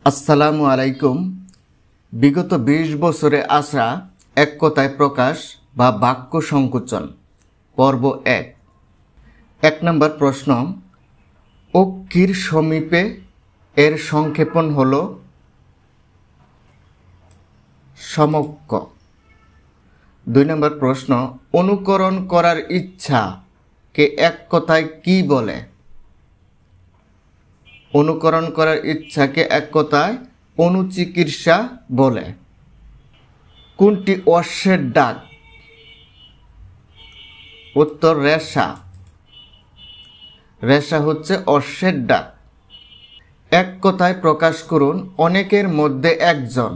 আসসালামু আলাইকুম। বিগত 20 বছরে আসা এক কথায় প্রকাশ বা বাক্য সংকোচন পর্ব 1 নম্বর প্রশ্ন, অক্ষির সমীপে এর সংক্ষেপণ হল সমক্ষ। 2 নম্বর প্রশ্ন, অনুকরণ করার ইচ্ছা কে এক কথায় কি বলে? অনুকরণ করার ইচ্ছাকে এক কথায় অনুচিকিৎসা বলে। কোনটি অশ্বের ডাক? উত্তর রেশা। রেশা হচ্ছে অশ্বের ডাক। এক কথায় প্রকাশ করুন, অনেকের মধ্যে একজন।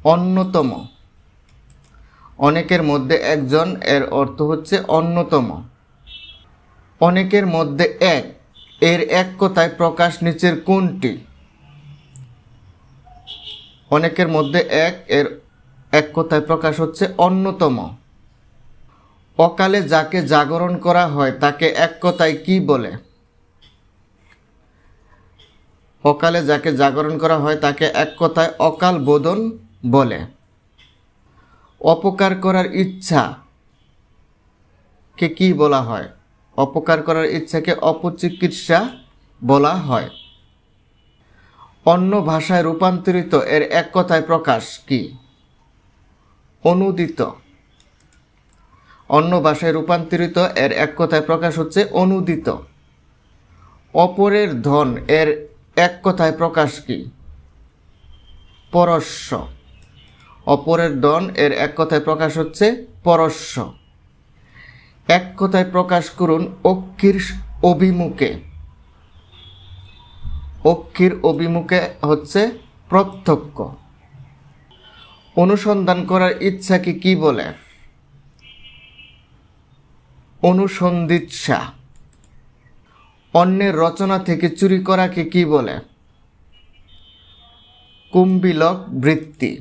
অন্যতম। অনেকের মধ্যে একজন এর অর্থ হচ্ছে অন্যতম। অনেকের মধ্যে এক এর এক কথায় প্রকাশ নিচের কোনটি? অনেকের মধ্যে এক এর এক কথায় প্রকাশ হচ্ছে অন্যতম। অকালে যাকে জাগরণ করা হয় তাকে এক কথায় কি বলে? অকালে যাকে জাগরণ করা হয় তাকে এক কথায় অকাল বোধন বলে। অপকার করার ইচ্ছা কে কি বলা হয়? অপকার করার ইচ্ছাকে অপচিকিৎসা বলা হয়। অন্য ভাষায় রূপান্তরিত এর এক কথায় প্রকাশ কি? অনুদিত। অন্য ভাষায় রূপান্তরিত এর এক কথায় প্রকাশ হচ্ছে অনুদিত। অপরের ধন এর এক কথায় প্রকাশ কি? পরশ্য। অপরের ধন এর এক কথায় প্রকাশ হচ্ছে পরশ্য। এক কথায় প্রকাশ করুন, অক্ষির অভিমুখে। অক্ষির অভিমুখে হচ্ছে প্রত্যক্ষ। অনুসন্ধান করার ইচ্ছাকে কি বলে? অনুসন্ধিৎসা। অন্যের রচনা থেকে চুরি করাকে কি বলে? কুম্ভিলক বৃত্তি।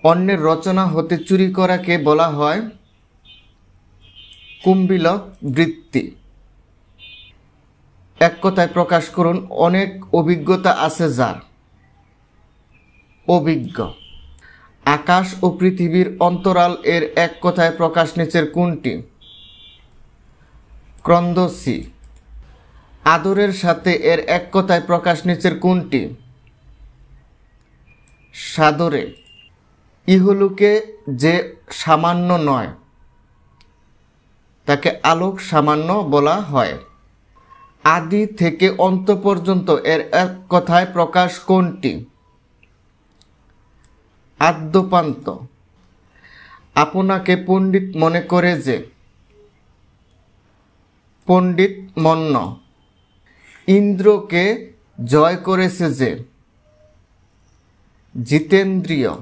অন্যের রচনা হতে চুরি করাকে বলা হয় কুম্ভিলক বৃত্তি। এক কথায় প্রকাশ করুন, অনেক অভিজ্ঞতা আছে যার। অভিজ্ঞ। আকাশ ও পৃথিবীর অন্তরাল এর এক কথায় প্রকাশ নিচের কোনটি? ক্রন্দসি। আদরের সাথে এর এক কথায় প্রকাশ নিচের কোনটি? সাদরে। ইহলোকে যে সামান্য নয় তাকে আলোক সামান্য বলা হয়। আদি থেকে অন্ত পর্যন্ত এর এক কথায় প্রকাশ কোনটি? আদ্যপান্ত। আপনাকে পণ্ডিত মনে করে যে। পণ্ডিত মন্য। ইন্দ্রকে জয় করেছে যে। জিতেন্দ্রিয়।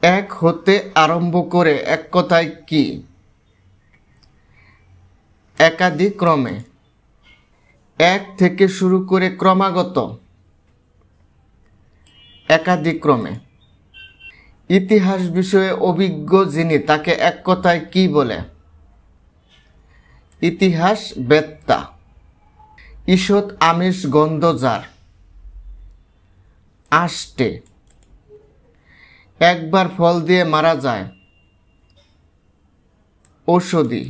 এক হতে আরম্ভ করে এক কথায় কি? একাদিক্রমে। এক থেকে শুরু করে ক্রমাগত। একাদিক্রমে। ইতিহাস বিষয়ে অভিজ্ঞ যিনি তাকে এক কথায় কি বলে? ইতিহাস বেত্তা। ঈষৎ আমিষ গন্ধ যার। আষ্টে। একবার ফল দিয়ে মারা যায়। ঔষধি।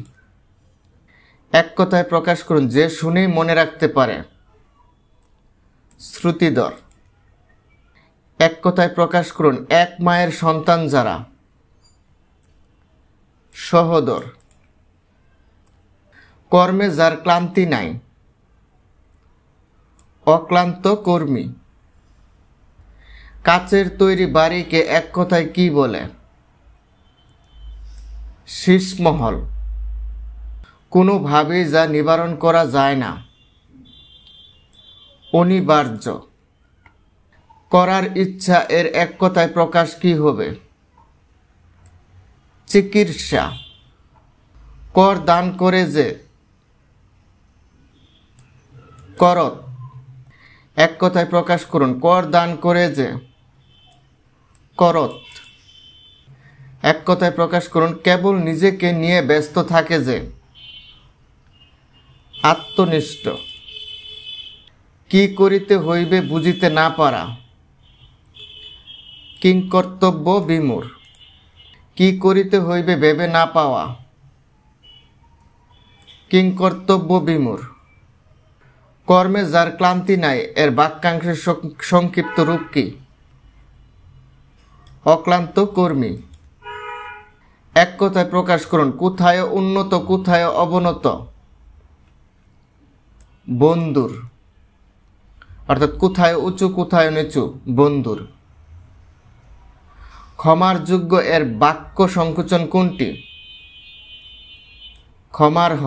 এক কথায় প্রকাশ করুন, যে শুনেই মনে রাখতে পারে। শ্রুতিধর। এক কথায় প্রকাশ করুন, এক মায়ের সন্তান যারা। সহোদর। কর্মে যার ক্লান্তি নাই। অক্লান্ত কর্মী। কাচের তৈরি বাড়িকে এক কথায় কি বলে? শীষমহল। কোনোভাবেই যা নিবারণ করা যায় না। অনিবার্য। করার ইচ্ছা এর এক কথায় প্রকাশ কি হবে? চিকিৎসা। কর দান করে যে। করত। এক কথায় প্রকাশ করুন, কর দান করে যে। করত। এক কথায় প্রকাশ করুন, কেবল নিজেকে নিয়ে ব্যস্ত থাকে যে। আত্মনিষ্ঠ। কি করিতে হইবে বুঝিতে না পারা, কিংকর্তব্য বিমূঢ়। কি করিতে হইবে ভেবে না পাওয়া, কিংকর্তব্য বিমূঢ়। কর্মে যার ক্লান্তি নাই এর বাক্যাংশের সংক্ষিপ্ত রূপ কি? অক্লান্ত কর্মী। এক কথায় প্রকাশ করুন, কোথায় উন্নত কোথায় অবনত। বন্ধুর, অর্থাৎ কোথায় উঁচু কোথায় নিচু, বন্ধুর। ক্ষমার যোগ্য এর বাক্য সংকোচন কোনটি? ক্ষমার হ।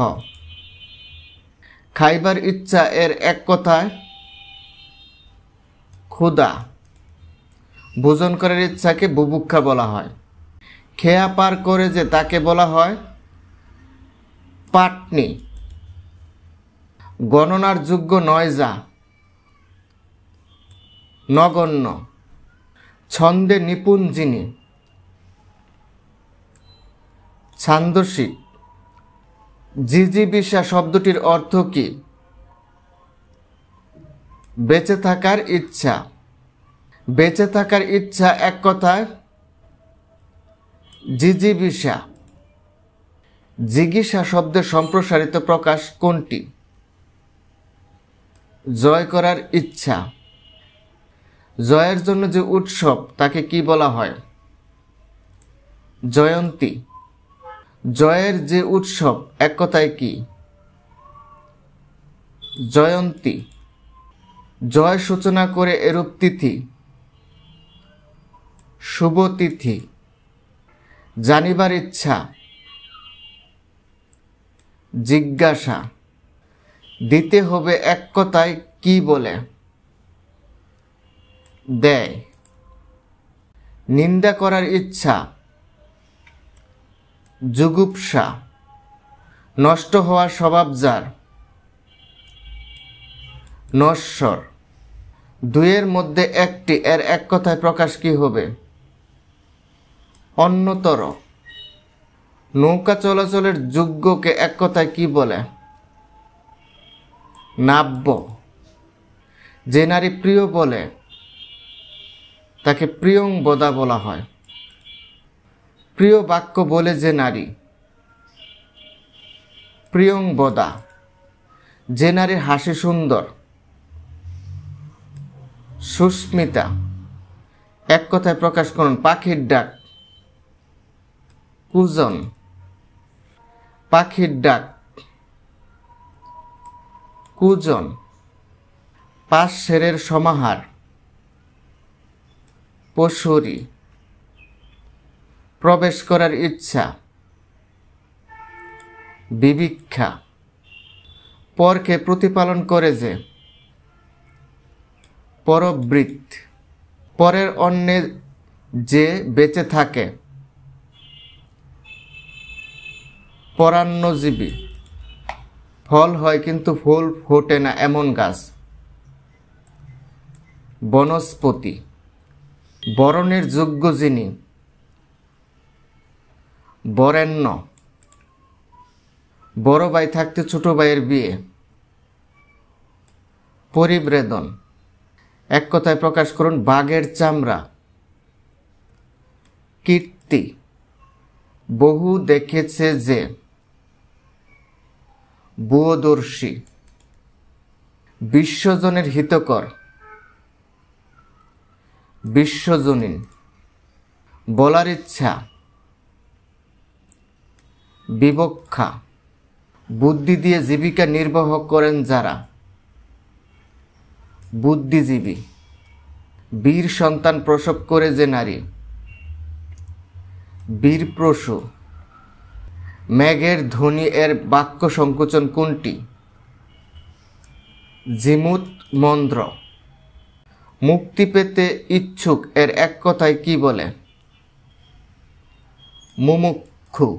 খাইবার ইচ্ছা এর এক কথায় ক্ষুধা। ভোজন করার ইচ্ছাকে বুভুক্ষা বলা হয়। খেয়া পার করে যে তাকে বলা হয় পাটনি। গণনার যোগ্য নয় যা, নগণ্য। ছন্দে নিপুণ যিনি, ছান্দসিক। জিজিবিষা শব্দটির অর্থ কি? বেঁচে থাকার ইচ্ছা। বেঁচে থাকার ইচ্ছা এক কথায় জিজিবিষা। জিজ্ঞাসা শব্দের সম্প্রসারিত প্রকাশ কোনটি? জয় করার ইচ্ছা। জয়ের জন্য যে উৎসব তাকে কি বলা হয়? জয়ন্তী। জয়ের যে উৎসব এক কথায় কি? জয়ন্তী। জয় সূচনা করে এরূপ তিথি, শুভ তিথি। জানিবার ইচ্ছা, জিজ্ঞাসা। দিতে হবে এক কথায় কি বলে? দেয়। নিন্দা করার ইচ্ছা, জুগুপ্সা। নষ্ট হওয়ার স্বভাব যার, নশ্বর। দুইয়ের মধ্যে একটি এর এক কথায় প্রকাশ কি হবে? অন্যতর। নৌকা চলাচলের যোগ্যকে এক কথায় কি বলে? নাব্য। যে নারী প্রিয় বলে তাকে প্রিয়ংবদা বলা হয়। প্রিয় বাক্য বলে যে নারী, প্রিয়ংবদা। যে নারীর হাসি সুন্দর, সুস্মিতা। এক কথায় প্রকাশ করুন, পাখির ডাক, কুজন। পাখির ডাক, কুজন। পাঁচ শেরের সমাহার, পশুরি। প্রবেশ করার ইচ্ছা, বিবিক্ষা। পরকে প্রতিপালন করে যে, পরবৃত্ত। পরের অন্নে যে বেঁচে থাকে, পরান্নজীবী। ফল হয় কিন্তু ফুল ফোটে না এমন গাছ, বনস্পতি। বরণের যোগ্য যিনি, বরেণ্য। বড় ভাই থাকতে ছোট ভাইয়ের বিয়ে, পরিব্রেদন। এক কথায় প্রকাশ করুন, বাঘের চামড়া, কীর্তি। বহু দেখেছে যে, বুয়দর্শী। বিশ্বজনের হিতকর, বিশ্বজনীন। বলার ইচ্ছা, বিবক্ষা। বুদ্ধি দিয়ে জীবিকা নির্বাহ করেন যারা, বুদ্ধিজীবী। বীর সন্তান প্রসব করে যে নারী, বীরপ্রসূ। মেঘের ধ্বনি এর বাক্য সংকোচন কোনটি? জিমুত মন্দ্র। মুক্তি পেতে ইচ্ছুক এর এক কথায় কি বলে? মুমুক্ষু।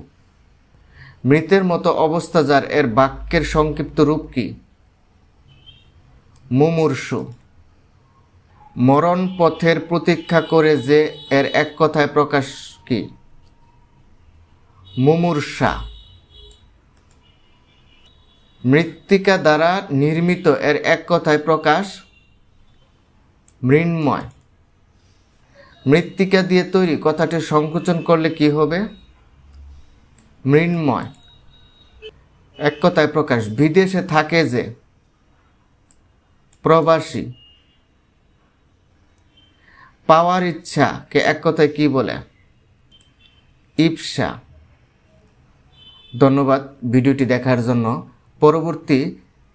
মৃতের মতো অবস্থা যার এর বাক্যের সংক্ষিপ্ত রূপ কি? মুমূর্ষু। মরণ পথের প্রতীক্ষা করে যে এর এক কথায় প্রকাশ কি? মুমূর্ষা। মৃত্তিকা দ্বারা নির্মিত এর এক কথায় প্রকাশ মৃন্ময়। মৃত্তিকা দিয়ে তৈরি কথাটি সংকোচন করলে কি হবে? মৃন্ময়। এক কথায় প্রকাশ বিদেশে থাকে যে, প্রবাসী। পাওয়ার ইচ্ছাকে এক কথায় কি বলে? ইপ্সা। ধন্যবাদ ভিডিওটি দেখার জন্য। পরবর্তী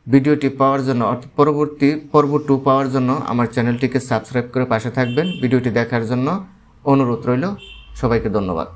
ভিডিওটি পাওয়ার জন্য পরবর্তী পর্ব 2 পাওয়ার জন্য আমার চ্যানেলটিকে সাবস্ক্রাইব করে পাশে থাকবেন। ভিডিওটি দেখার জন্য অনুরোধ রইল। সবাইকে ধন্যবাদ।